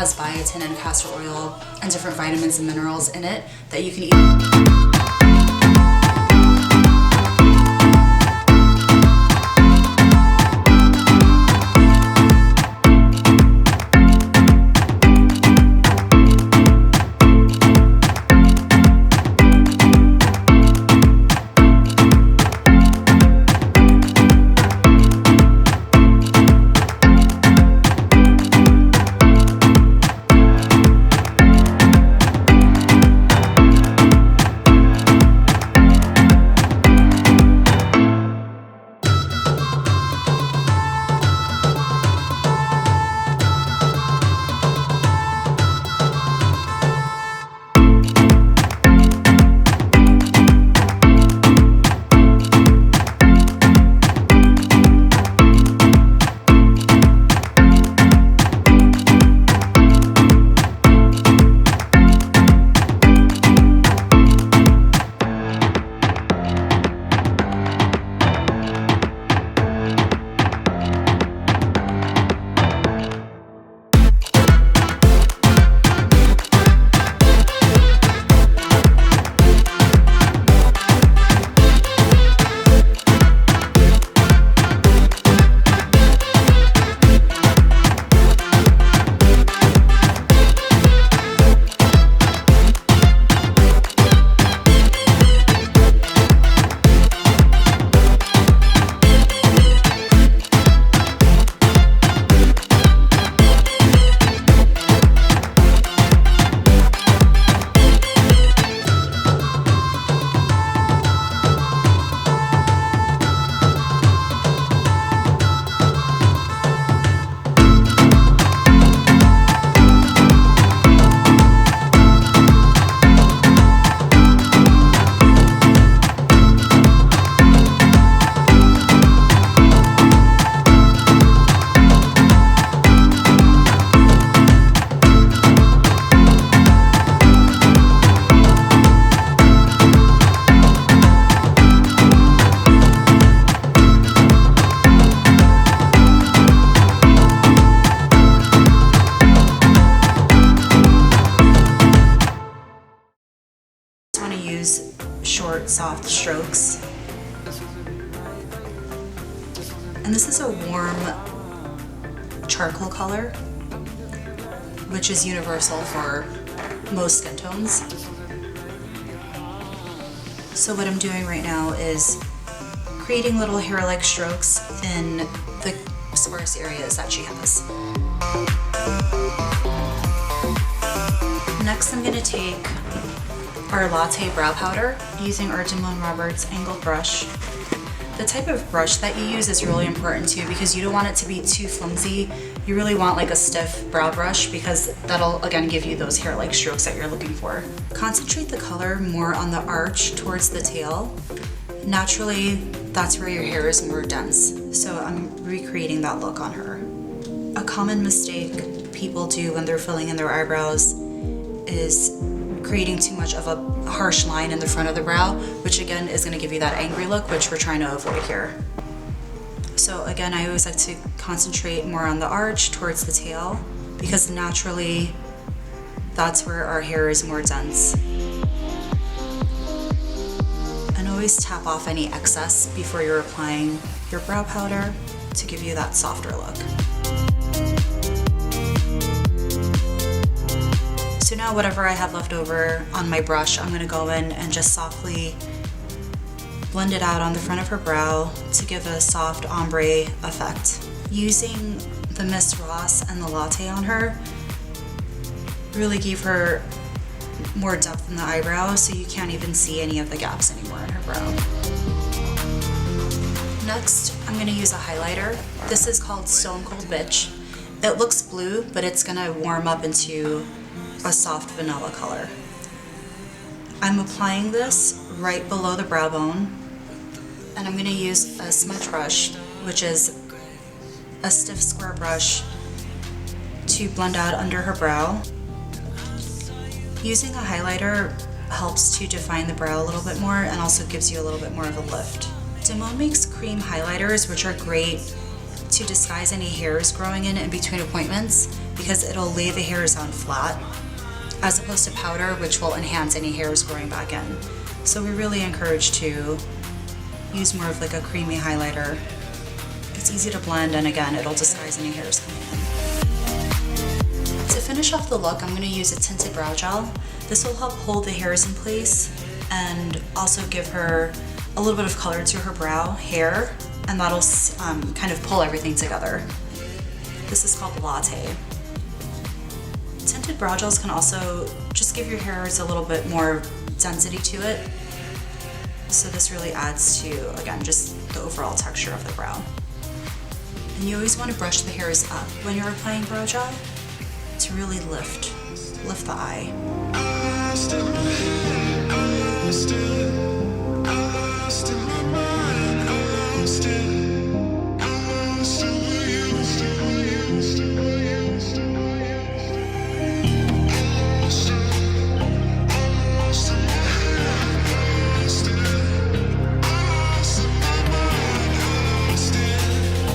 has biotin and castor oil and different vitamins and minerals in it that you can eat. Short, soft strokes. And this is a warm charcoal color, which is universal for most skin tones. So what I'm doing right now is creating little hair-like strokes in the sparse areas that she has. Next, I'm going to take our latte brow powder using our Damone Roberts angled brush. The type of brush that you use is really important too, because you don't want it to be too flimsy. You really want like a stiff brow brush, because that'll again give you those hair-like strokes that you're looking for. Concentrate the color more on the arch towards the tail. Naturally, that's where your hair is more dense, so I'm recreating that look on her. A common mistake people do when they're filling in their eyebrows is creating too much of a harsh line in the front of the brow, which again is going to give you that angry look, which we're trying to avoid here. So again, I always like to concentrate more on the arch towards the tail, because naturally that's where our hair is more dense. And always tap off any excess before you're applying your brow powder to give you that softer look. So now whatever I have left over on my brush, I'm going to go in and just softly blend it out on the front of her brow to give a soft ombre effect. Using the Miss Ross and the latte on her really gave her more depth in the eyebrow, so you can't even see any of the gaps anymore in her brow. Next, I'm going to use a highlighter. This is called Stone Cold Bitch. It looks blue, but it's going to warm up into a soft vanilla color. I'm applying this right below the brow bone, and I'm going to use a smudge brush, which is a stiff square brush, to blend out under her brow. Using a highlighter helps to define the brow a little bit more and also gives you a little bit more of a lift. Damone makes cream highlighters, which are great to disguise any hairs growing in between appointments, because it'll lay the hairs on flat, as opposed to powder, which will enhance any hairs growing back in. So we really encourage to use more of like a creamy highlighter. It's easy to blend, and again, it'll disguise any hairs coming in. To finish off the look, I'm going to use a tinted brow gel. This will help hold the hairs in place and also give her a little bit of color to her brow hair, and that'll kind of pull everything together. This is called Latte. Tinted brow gels can also just give your hairs a little bit more density to it. So this really adds to, again, just the overall texture of the brow. And you always want to brush the hairs up when you're applying brow gel to really lift the eye.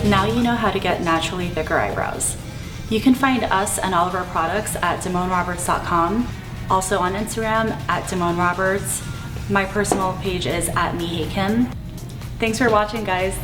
Now you know how to get naturally thicker eyebrows. You can find us and all of our products at DamoneRoberts.com, also on Instagram at Damone Roberts. My personal page is at Mehae Kim. Thanks for watching, guys.